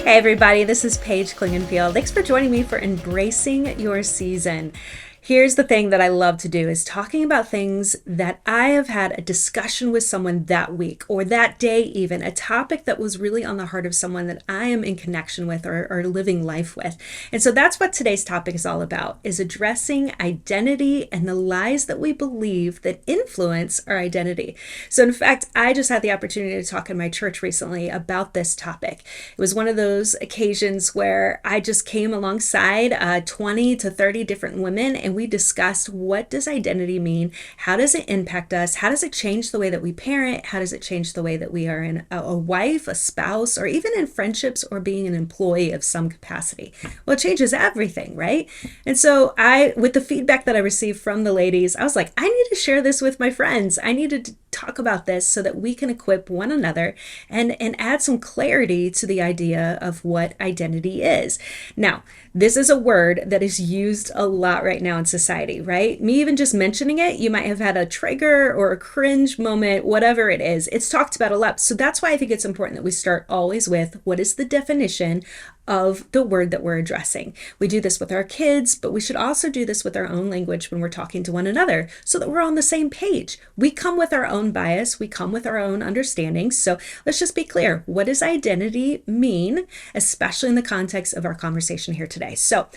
Hey everybody, this is Paige Clingenpeel. Thanks for joining me for Embracing Your Season. Here's the thing that I love to do is talking about things that I have had a discussion with someone that week or that day even, a topic that was really on the heart of someone that I am in connection with or living life with. And so that's what today's topic is all about, is addressing identity and the lies that we believe that influence our identity. So in fact, I just had the opportunity to talk in my church recently about this topic. It was one of those occasions where I just came alongside 20 to 30 different women, and we discussed, what does identity mean? How does it impact us? How does it change the way that we parent? How does it change the way that we are a wife, a spouse, or even in friendships or being an employee of some capacity? Well, it changes everything, right? And so with the feedback that I received from the ladies, I was like, I need to share this with my friends. I needed to talk about this so that we can equip one another and add some clarity to the idea of what identity is. Now, this is a word that is used a lot right now in society, right? Me even just mentioning it, you might have had a trigger or a cringe moment, whatever it is. It's talked about a lot. So that's why I think it's important that we start always with, what is the definition of the word that we're addressing? We do this with our kids, but we should also do this with our own language when we're talking to one another so that we're on the same page. We come with our own bias. We come with our own understanding. So let's just be clear. What does identity mean, especially in the context of our conversation here today? So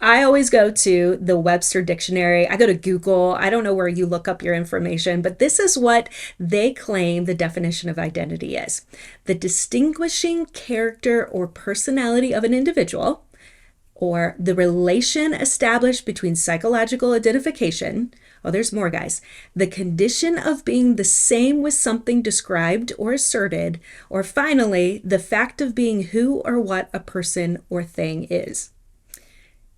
I always go to the Webster Dictionary. I go to Google. I don't know where you look up your information, but this is what they claim the definition of identity is: the distinguishing character or personality of an individual, or the relation established between psychological identification. Oh, there's more, guys. The condition of being the same with something described or asserted, or finally, the fact of being who or what a person or thing is.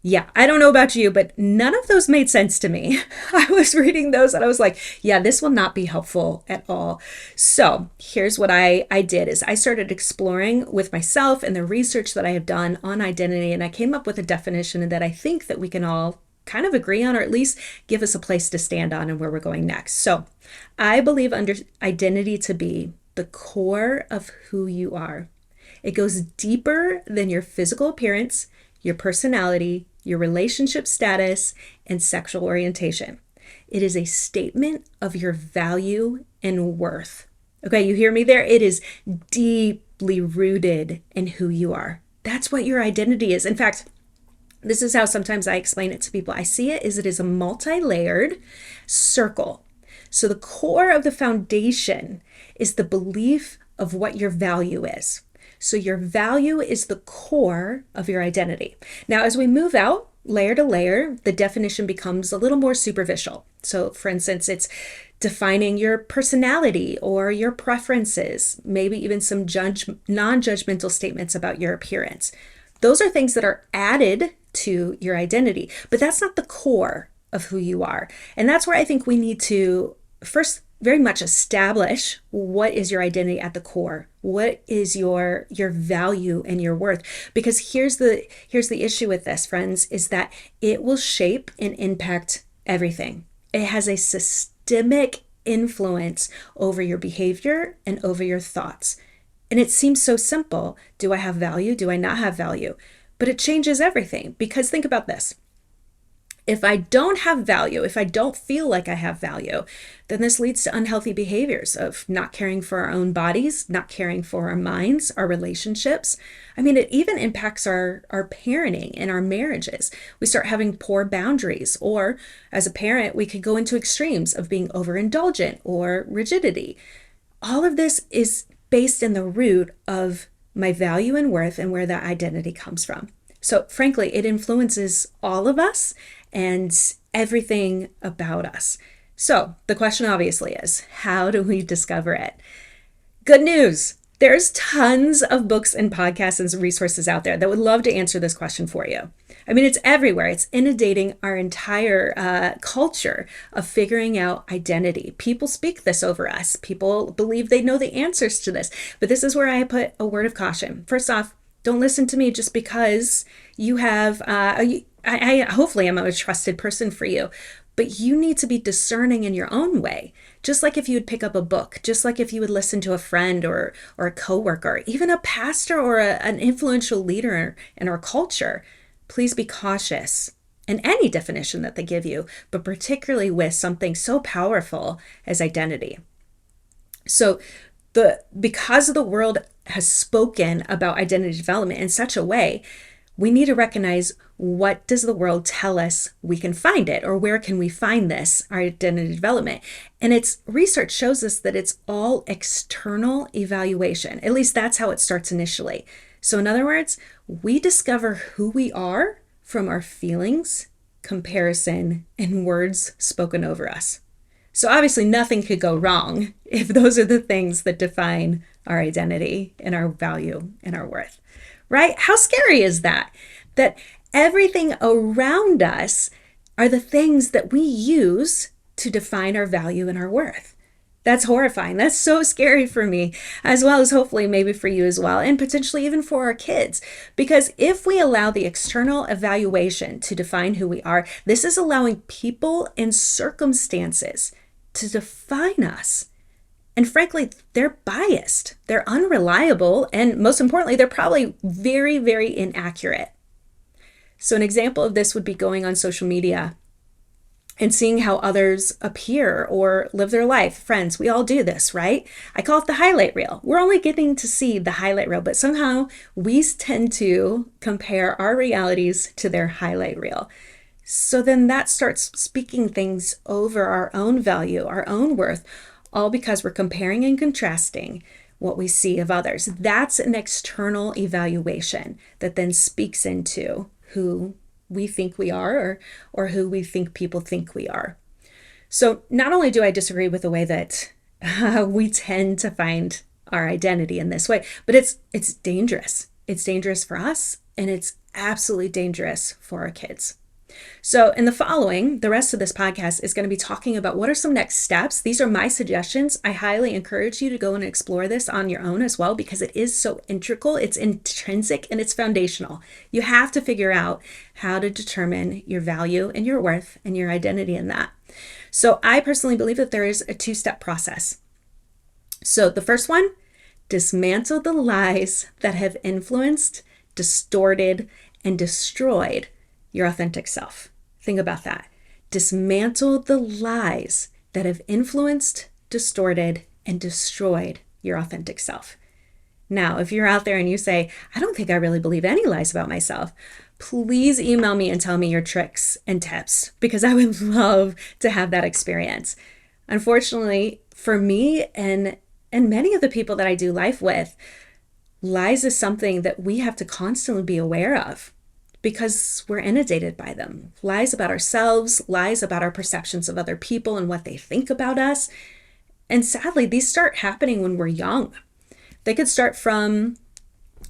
Yeah, I don't know about you, but none of those made sense to me. I was reading those and I was like, yeah, this will not be helpful at all. So here's what I did is I started exploring with myself and the research that I have done on identity, and I came up with a definition that I think that we can all kind of agree on, or at least give us a place to stand on and where we're going next. So I believe under identity to be the core of who you are. It goes deeper than your physical appearance, your personality, your relationship status, and sexual orientation. It is a statement of your value and worth. Okay, you hear me there? It is deeply rooted in who you are. That's what your identity is. In fact, this is how sometimes I explain it to people. I see it as it is a multi-layered circle. So the core of the foundation is the belief of what your value is. So your value is the core of your identity. Now, as we move out layer to layer, the definition becomes a little more superficial. So for instance, it's defining your personality or your preferences, maybe even some non-judgmental statements about your appearance. Those are things that are added to your identity, but that's not the core of who you are. And that's where I think we need to first very much establish what is your identity at the core. What is your value and your worth? Because here's the issue with this, friends, is that it will shape and impact everything. It has a systemic influence over your behavior and over your thoughts. And it seems so simple. Do I have value? Do I not have value? But it changes everything, because think about this. If I don't have value, if I don't feel like I have value, then this leads to unhealthy behaviors of not caring for our own bodies, not caring for our minds, our relationships. I mean, it even impacts our parenting and our marriages. We start having poor boundaries, or as a parent, we could go into extremes of being overindulgent or rigidity. All of this is based in the root of my value and worth and where that identity comes from. So frankly, it influences all of us and everything about us. So the question obviously is, how do we discover it? Good news. There's tons of books and podcasts and resources out there that would love to answer this question for you. I mean, it's everywhere. It's inundating our entire culture of figuring out identity. People speak this over us. People believe they know the answers to this. But this is where I put a word of caution. First off, don't listen to me just because you have, hopefully I'm a trusted person for you. But you need to be discerning in your own way. Just like if you would pick up a book, just like if you would listen to a friend or a coworker, even a pastor or an influential leader in our culture, please be cautious in any definition that they give you, but particularly with something so powerful as identity. So because the world has spoken about identity development in such a way, we need to recognize, what does the world tell us we can find it, or where can we find this, our identity development? And its research shows us that it's all external evaluation. At least that's how it starts initially. So in other words, we discover who we are from our feelings, comparison, and words spoken over us. So obviously nothing could go wrong if those are the things that define our identity and our value and our worth, right? How scary is that? That everything around us are the things that we use to define our value and our worth. That's horrifying. That's so scary for me, as well as hopefully maybe for you as well, and potentially even for our kids. Because if we allow the external evaluation to define who we are, this is allowing people and circumstances to define us. And frankly, they're biased, they're unreliable, and most importantly, they're probably very, very inaccurate. So an example of this would be going on social media and seeing how others appear or live their life. Friends, we all do this, right? I call it the highlight reel. We're only getting to see the highlight reel, but somehow we tend to compare our realities to their highlight reel. So then that starts speaking things over our own value, our own worth, all because we're comparing and contrasting what we see of others. That's an external evaluation that then speaks into who we think we are, or who we think people think we are. So not only do I disagree with the way that we tend to find our identity in this way, but it's dangerous. It's dangerous for us, and it's absolutely dangerous for our kids. So in the following, the rest of this podcast is going to be talking about what are some next steps. These are my suggestions. I highly encourage you to go and explore this on your own as well, because it is so integral, it's intrinsic, and it's foundational. You have to figure out how to determine your value and your worth and your identity in that. So I personally believe that there is a two-step process. So the first one, dismantle the lies that have influenced, distorted, and destroyed your authentic self. Think about that. Dismantle the lies that have influenced, distorted, and destroyed your authentic self. Now, if you're out there and you say, I don't think I really believe any lies about myself, please email me and tell me your tricks and tips, because I would love to have that experience. Unfortunately, for me and many of the people that I do life with, lies is something that we have to constantly be aware of, because we're inundated by them. Lies about ourselves, lies about our perceptions of other people and what they think about us. And sadly, these start happening when we're young. They could start from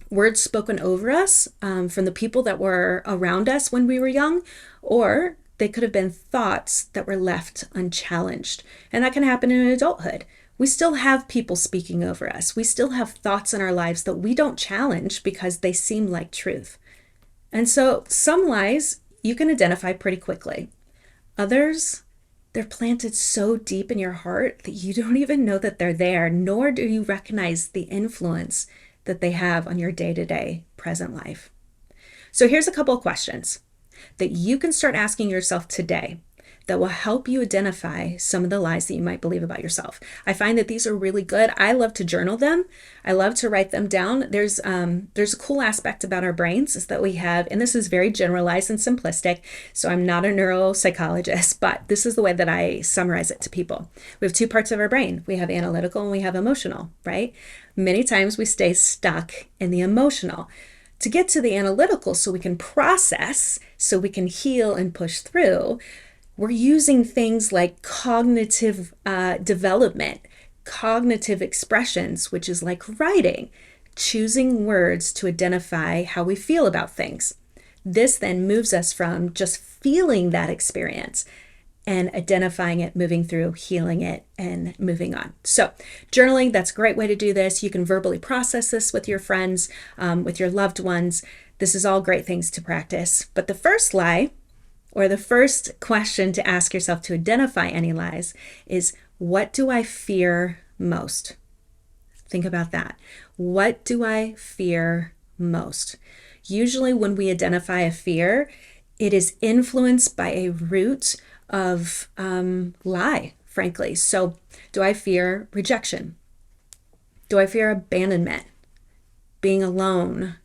words spoken over us, from the people that were around us when we were young, or they could have been thoughts that were left unchallenged. And that can happen in adulthood. We still have people speaking over us. We still have thoughts in our lives that we don't challenge because they seem like truth. And so some lies you can identify pretty quickly. Others, they're planted so deep in your heart that you don't even know that they're there, nor do you recognize the influence that they have on your day-to-day present life. So here's a couple of questions that you can start asking yourself today that will help you identify some of the lies that you might believe about yourself. I find that these are really good. I love to journal them. I love to write them down. There's a cool aspect about our brains is that we have, and this is very generalized and simplistic, so I'm not a neuropsychologist, but this is the way that I summarize it to people. We have two parts of our brain. We have analytical and we have emotional, right? Many times we stay stuck in the emotional. To get to the analytical so we can process, so we can heal and push through, we're using things like cognitive development, cognitive expressions, which is like writing, choosing words to identify how we feel about things. This then moves us from just feeling that experience and identifying it, moving through, healing it, and moving on. So journaling, that's a great way to do this. You can verbally process this with your friends, with your loved ones. This is all great things to practice. But the first lie or the first question to ask yourself to identify any lies is, what do I fear most? Think about that. What do I fear most? Usually when we identify a fear, it is influenced by a root of lie, frankly. So do I fear rejection? Do I fear abandonment? Being alone?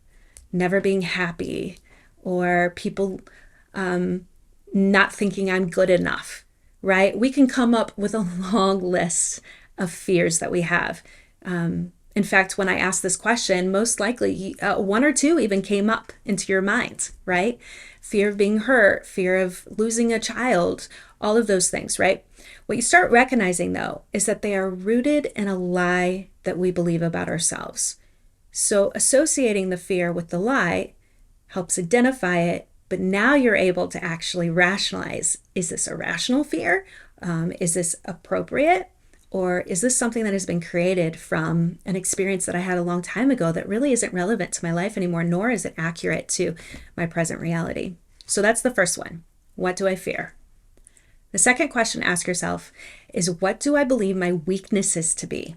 Never being happy? Or people not thinking I'm good enough, right? We can come up with a long list of fears that we have. In fact, when I asked this question, most likely one or two even came up into your mind, right? Fear of being hurt, fear of losing a child, all of those things, right? What you start recognizing, though, is that they are rooted in a lie that we believe about ourselves. So associating the fear with the lie helps identify it, but now you're able to actually rationalize, is this a rational fear? Is this appropriate? Or is this something that has been created from an experience that I had a long time ago that really isn't relevant to my life anymore, nor is it accurate to my present reality? So that's the first one. What do I fear? The second question to ask yourself is, what do I believe my weaknesses to be?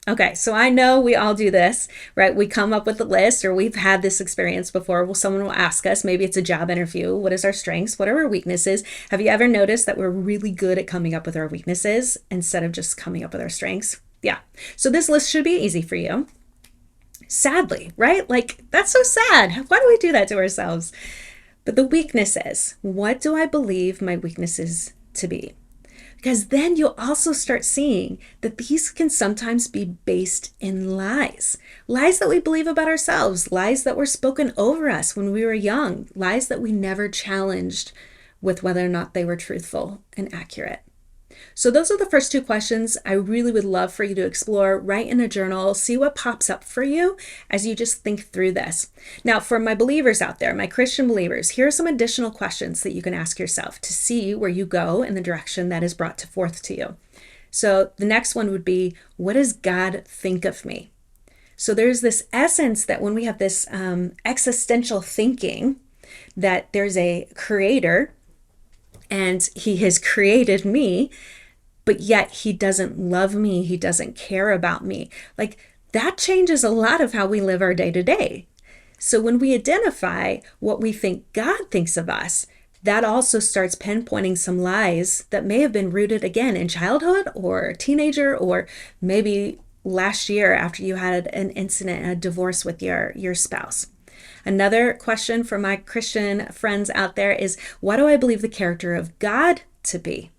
Okay, so I know we all do this, right? We come up with a list, or we've had this experience before. Well, someone will ask us, maybe it's a job interview, what is our strengths? What are our weaknesses? Have you ever noticed that we're really good at coming up with our weaknesses instead of just coming up with our strengths? Yeah. So this list should be easy for you. Sadly, right? Like, that's so sad. Why do we do that to ourselves? But the weaknesses, what do I believe my weaknesses to be? Because then you'll also start seeing that these can sometimes be based in lies. Lies that we believe about ourselves, lies that were spoken over us when we were young, lies that we never challenged with whether or not they were truthful and accurate. So those are the first two questions I really would love for you to explore. Write in a journal, see what pops up for you as you just think through this. Now, for my believers out there, my Christian believers, here are some additional questions that you can ask yourself to see where you go in the direction that is brought forth to you. So the next one would be, what does God think of me? So there's this essence that when we have this existential thinking that there's a creator and he has created me, but yet he doesn't love me, he doesn't care about me. Like, that changes a lot of how we live our day to day. So when we identify what we think God thinks of us, that also starts pinpointing some lies that may have been rooted again in childhood or teenager, or maybe last year after you had an incident, a divorce with your spouse. Another question for my Christian friends out there is, what do I believe the character of God to be?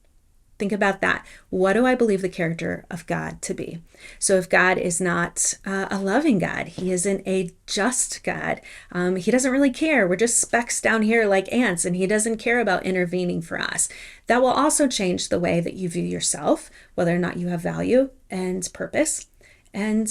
Think about that. What do I believe the character of God to be? So if God is not a loving God, he isn't a just God, he doesn't really care. We're just specks down here like ants, and he doesn't care about intervening for us. That will also change the way that you view yourself, whether or not you have value and purpose, and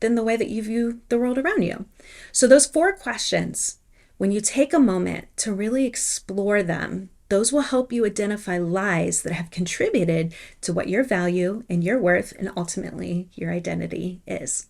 then the way that you view the world around you. So those 4 questions, when you take a moment to really explore them, those will help you identify lies that have contributed to what your value and your worth and ultimately your identity is.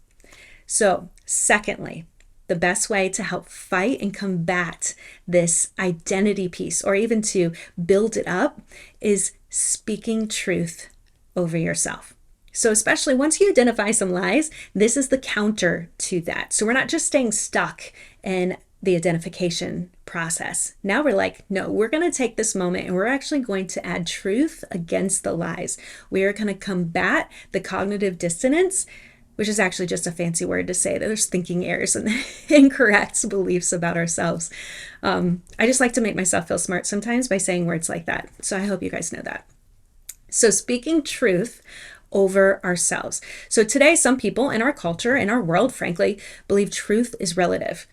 So, secondly, the best way to help fight and combat this identity piece, or even to build it up, is speaking truth over yourself. So especially once you identify some lies, this is the counter to that. So we're not just staying stuck in the identification process. Now we're like, no, we're going to take this moment and we're actually going to add truth against the lies. We are going to combat the cognitive dissonance, which is actually just a fancy word to say that there's thinking errors and incorrect beliefs about ourselves. I just like to make myself feel smart sometimes by saying words like that. So I hope you guys know that. So speaking truth over ourselves. So today, some people in our culture, in our world, frankly, believe truth is relative.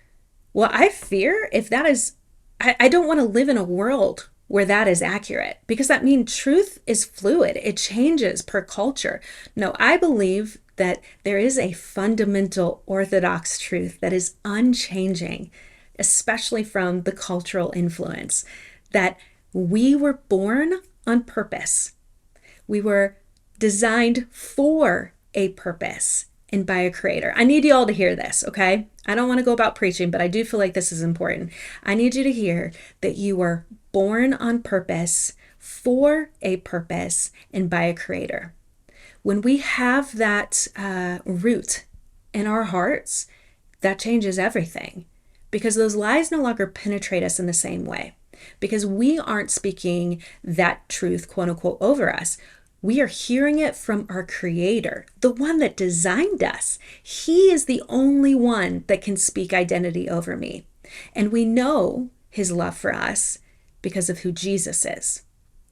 Well, I fear if that is, I don't want to live in a world where that is accurate, because that means truth is fluid. It changes per culture. No, I believe that there is a fundamental orthodox truth that is unchanging, especially from the cultural influence, that we were born on purpose. We were designed for a purpose and by a creator. I need you all to hear this, okay? I don't want to go about preaching, but I do feel like this is important. I need you to hear that you were born on purpose, for a purpose, and by a creator. When we have that root in our hearts, that changes everything, because those lies no longer penetrate us in the same way, because we aren't speaking that truth, quote unquote, over us. We are hearing it from our creator, the one that designed us. He is the only one that can speak identity over me. And we know his love for us because of who Jesus is.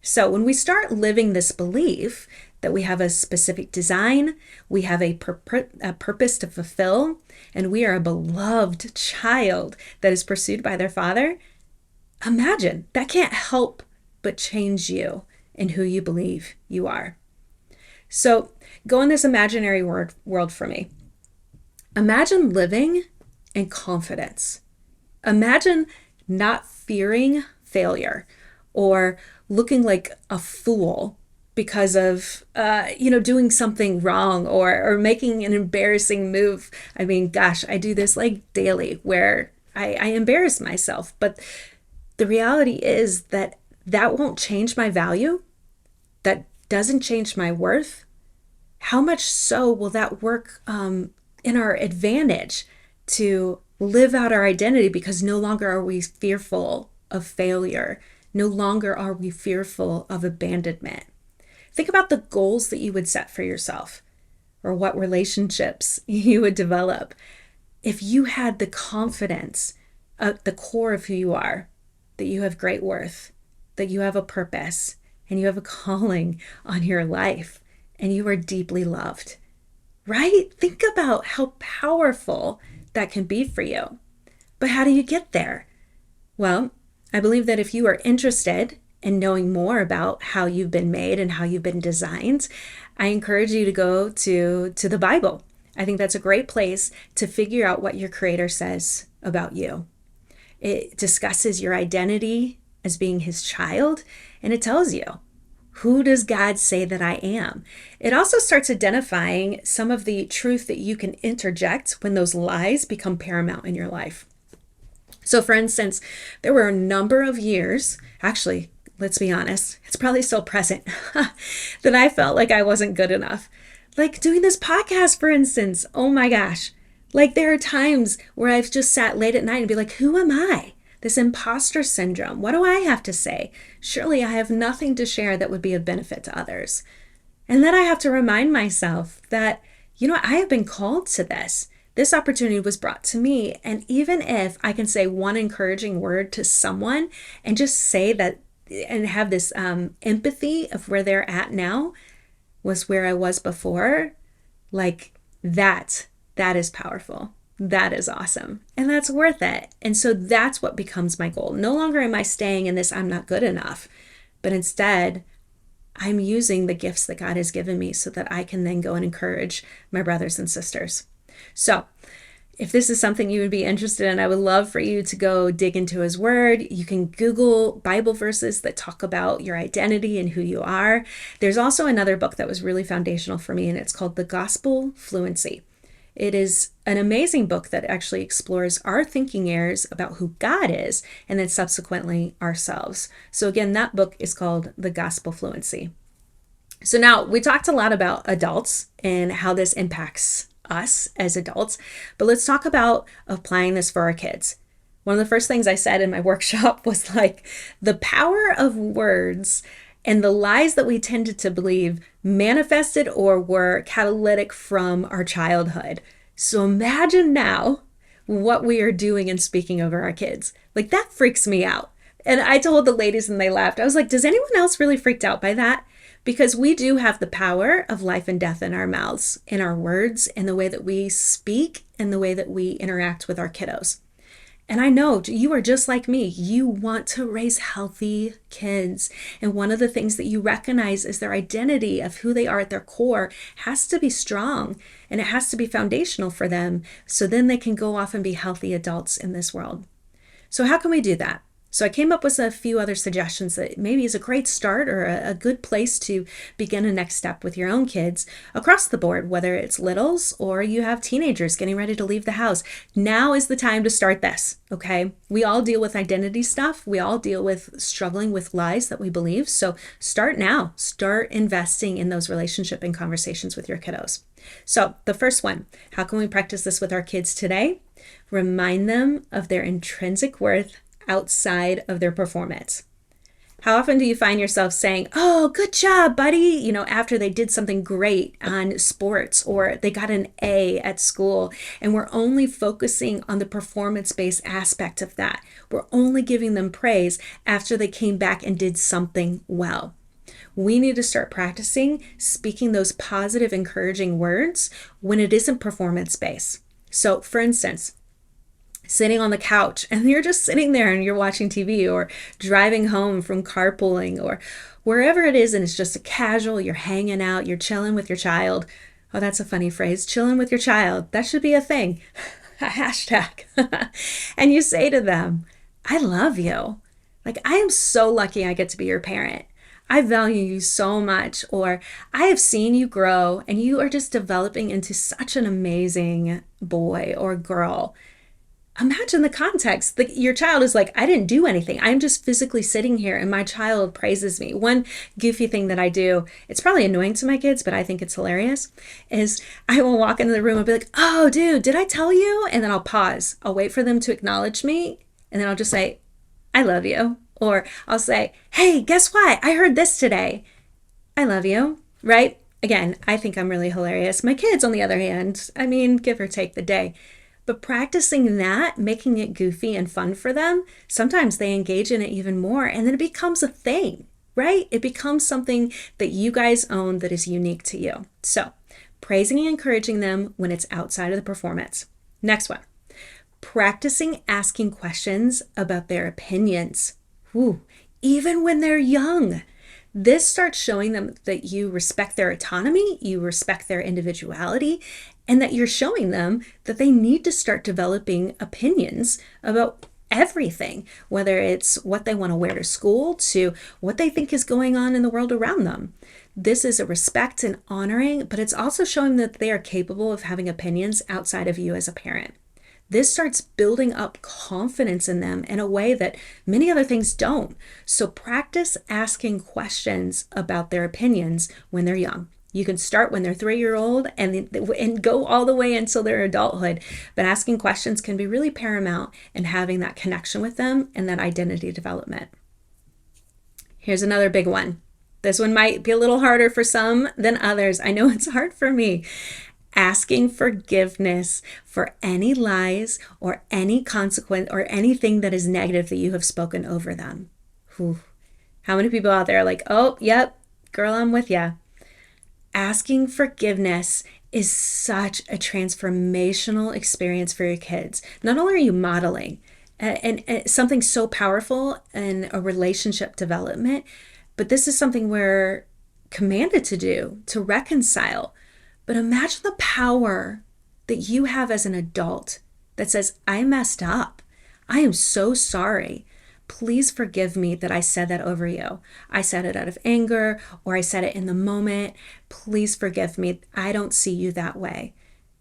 So when we start living this belief that we have a specific design, we have a purpose to fulfill, and we are a beloved child that is pursued by their Father, imagine, that can't help but change you and who you believe you are. So go in this imaginary world for me. Imagine living in confidence. Imagine not fearing failure or looking like a fool because of, doing something wrong or making an embarrassing move. I mean, gosh, I do this like daily where I embarrass myself. But the reality is that won't change my value. That doesn't change my worth. How much so will that work in our advantage to live out our identity, because no longer are we fearful of failure. No longer are we fearful of abandonment. Think about the goals that you would set for yourself or what relationships you would develop if you had the confidence at the core of who you are, that you have great worth, that you have a purpose, and you have a calling on your life, and you are deeply loved, right? Think about how powerful that can be for you. But how do you get there? Well, I believe that if you are interested in knowing more about how you've been made and how you've been designed, I encourage you to go to the Bible. I think that's a great place to figure out what your Creator says about you. It discusses your identity as being his child, and it tells you, who does God say that I am? It also starts identifying some of the truth that you can interject when those lies become paramount in your life. So for instance, there were a number of years, actually, let's be honest, it's probably still present, that I felt like I wasn't good enough. Like doing this podcast, for instance, oh my gosh. Like there are times where I've just sat late at night and be like, who am I? This imposter syndrome. What do I have to say? Surely I have nothing to share that would be of benefit to others. And then I have to remind myself that, I have been called to this. This opportunity was brought to me. And even if I can say one encouraging word to someone and just say that and have this empathy of where they're at now was where I was before, like that is powerful. That is awesome. And that's worth it. And so that's what becomes my goal. No longer am I staying in this, I'm not good enough, but instead I'm using the gifts that God has given me so that I can then go and encourage my brothers and sisters. So if this is something you would be interested in, I would love for you to go dig into his word. You can Google Bible verses that talk about your identity and who you are. There's also another book that was really foundational for me, and it's called The Gospel Fluency. It is an amazing book that actually explores our thinking errors about who God is and then subsequently ourselves. So again, that book is called The Gospel Fluency. So now we talked a lot about adults and how this impacts us as adults, but let's talk about applying this for our kids. One of the first things I said in my workshop was like the power of words and the lies that we tended to believe manifested or were catalytic from our childhood. So imagine now what we are doing and speaking over our kids. Like that freaks me out. And I told the ladies and they laughed. I was like, does anyone else really freaked out by that? Because we do have the power of life and death in our mouths, in our words, in the way that we speak, and the way that we interact with our kiddos. And I know you are just like me. You want to raise healthy kids. And one of the things that you recognize is their identity of who they are at their core has to be strong, and it has to be foundational for them. So then they can go off and be healthy adults in this world. So how can we do that? So I came up with a few other suggestions that maybe is a great start or a good place to begin a next step with your own kids across the board, whether it's littles or you have teenagers getting ready to leave the house. Now is the time to start this, okay? We all deal with identity stuff. We all deal with struggling with lies that we believe. So start now. Start investing in those relationship and conversations with your kiddos. So the first one, how can we practice this with our kids today? Remind them of their intrinsic worth outside of their performance. How often do you find yourself saying, "Oh, good job, buddy," after they did something great on sports or they got an A at school, and we're only focusing on the performance-based aspect of that. We're only giving them praise after they came back and did something well. We need to start practicing speaking those positive, encouraging words when it isn't performance-based. So, for instance, sitting on the couch and you're just sitting there and you're watching TV or driving home from carpooling or wherever it is, and it's just a casual, you're hanging out, you're chilling with your child. Oh, that's a funny phrase, chilling with your child. That should be a thing, a hashtag. And you say to them, "I love you. Like, I am so lucky I get to be your parent. I value you so much," or "I have seen you grow and you are just developing into such an amazing boy or girl." Imagine the context. Your child is like, "I didn't do anything. I'm just physically sitting here and my child praises me." One goofy thing that I do, it's probably annoying to my kids, but I think it's hilarious, is I will walk into the room and be like, "Oh, dude, did I tell you?" And then I'll pause. I'll wait for them to acknowledge me. And then I'll just say, "I love you." Or I'll say, "Hey, guess what? I heard this today. I love you," right? Again, I think I'm really hilarious. My kids, on the other hand, I mean, give or take the day. But practicing that, making it goofy and fun for them, sometimes they engage in it even more, and then it becomes a thing, right? It becomes something that you guys own that is unique to you. So, praising and encouraging them when it's outside of the performance. Next one, practicing asking questions about their opinions. Ooh, even when they're young. This starts showing them that you respect their autonomy, you respect their individuality, and that you're showing them that they need to start developing opinions about everything, whether it's what they want to wear to school to what they think is going on in the world around them. This is a respect and honoring, but it's also showing that they are capable of having opinions outside of you as a parent. This starts building up confidence in them in a way that many other things don't. So practice asking questions about their opinions when they're young. You can start when they're 3-year-old and go all the way until their adulthood. But asking questions can be really paramount in having that connection with them and that identity development. Here's another big one. This one might be a little harder for some than others. I know it's hard for me. Asking forgiveness for any lies or any consequence or anything that is negative that you have spoken over them. Whew. How many people out there are like, "Oh, yep, girl, I'm with ya." Asking forgiveness is such a transformational experience for your kids. Not only are you modeling and something so powerful in a relationship development, but this is something we're commanded to do, to reconcile. But imagine the power that you have as an adult that says, "I messed up. I am so sorry. Please forgive me that I said that over you. I said it out of anger, or I said it in the moment. Please forgive me. I don't see you that way."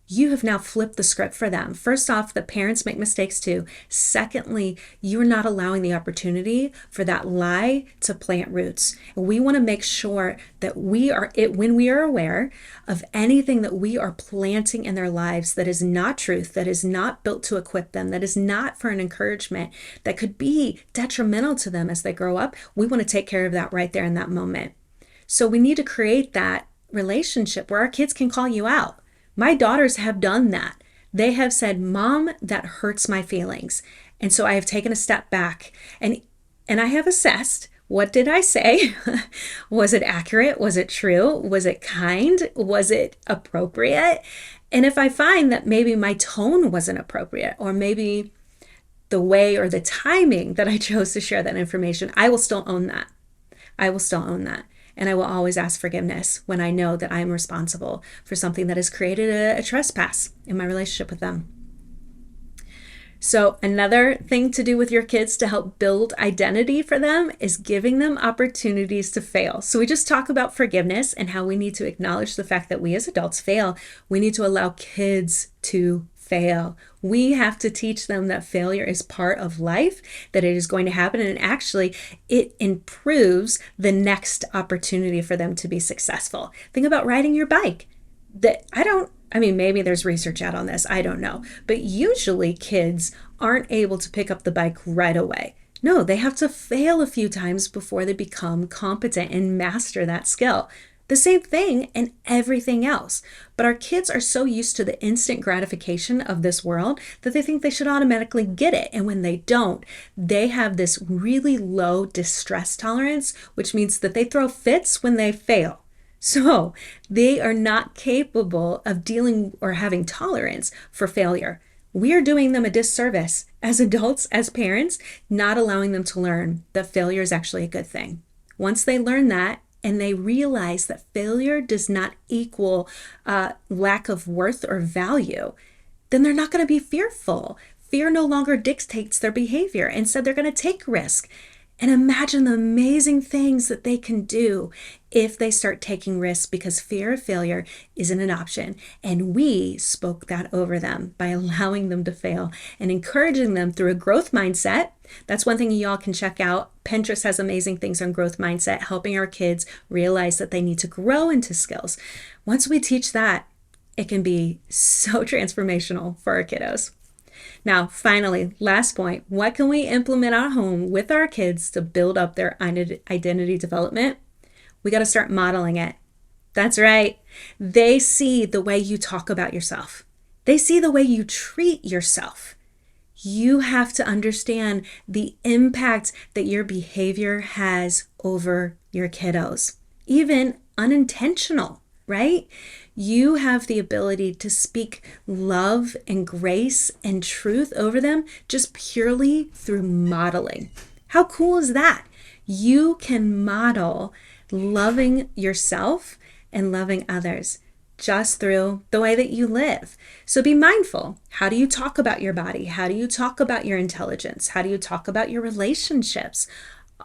You have now flipped the script for them. First off, the parents make mistakes too. Secondly, you're not allowing the opportunity for that lie to plant roots. And we want to make sure that when we are aware of anything that we are planting in their lives that is not truth, that is not built to equip them, that is not for an encouragement, that could be detrimental to them as they grow up, we want to take care of that right there in that moment. So we need to create that relationship where our kids can call you out. My daughters have done that. They have said, "Mom, that hurts my feelings." And so I have taken a step back and I have assessed, what did I say? Was it accurate? Was it true? Was it kind? Was it appropriate? And if I find that maybe my tone wasn't appropriate, or maybe the way or the timing that I chose to share that information, I will still own that. I will still own that. And I will always ask forgiveness when I know that I am responsible for something that has created a trespass in my relationship with them. So another thing to do with your kids to help build identity for them is giving them opportunities to fail. So we just talk about forgiveness and how we need to acknowledge the fact that we as adults fail. We need to allow kids to fail. We have to teach them that failure is part of life, that it is going to happen, and actually it improves the next opportunity for them to be successful. Think about riding your bike. Maybe there's research out on this, I don't know. But usually kids aren't able to pick up the bike right away. No, they have to fail a few times before they become competent and master that skill. The same thing in everything else. But our kids are so used to the instant gratification of this world that they think they should automatically get it. And when they don't, they have this really low distress tolerance, which means that they throw fits when they fail. So they are not capable of dealing or having tolerance for failure. We are doing them a disservice as adults, as parents, not allowing them to learn that failure is actually a good thing. Once they learn that and they realize that failure does not equal lack of worth or value, then they're not going to be fearful. Fear no longer dictates their behavior. Instead, they're going to take risk. And imagine the amazing things that they can do if they start taking risks, because fear of failure isn't an option. And we spoke that over them by allowing them to fail and encouraging them through a growth mindset. That's one thing y'all can check out. Pinterest has amazing things on growth mindset, helping our kids realize that they need to grow into skills. Once we teach that, it can be so transformational for our kiddos. Now, finally, last point, what can we implement at home with our kids to build up their identity development? We got to start modeling it. That's right. They see the way you talk about yourself. They see the way you treat yourself. You have to understand the impact that your behavior has over your kiddos, even unintentional, right? You have the ability to speak love and grace and truth over them just purely through modeling. How cool is that? You can model loving yourself and loving others just through the way that you live. So be mindful. How do you talk about your body? How do you talk about your intelligence? How do you talk about your relationships?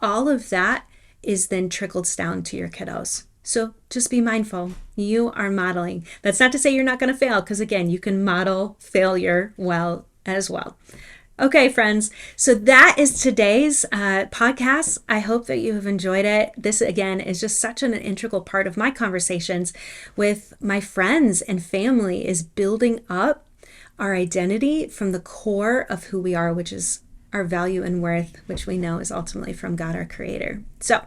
All of that is then trickles down to your kiddos. So just be mindful. You are modeling. That's not to say you're not going to fail, because again, you can model failure well as well. Okay, friends. So that is today's podcast. I hope that you have enjoyed it. This, again, is just such an integral part of my conversations with my friends and family, is building up our identity from the core of who we are, which is our value and worth, which we know is ultimately from God, our creator. So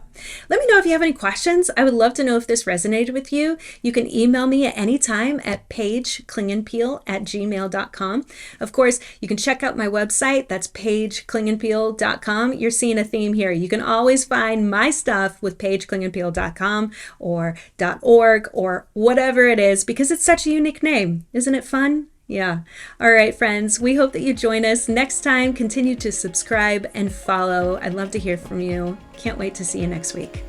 let me know if you have any questions. I would love to know if this resonated with you. You can email me at any time at paigeclingenpeel@gmail.com. Of course, you can check out my website. That's paigeclingenpeel.com. You're seeing a theme here. You can always find my stuff with paigeclingenpeel.com or .org or whatever it is, because it's such a unique name. Isn't it fun? Yeah. All right, friends, we hope that you join us next time. Continue to subscribe and follow. I'd love to hear from you. Can't wait to see you next week.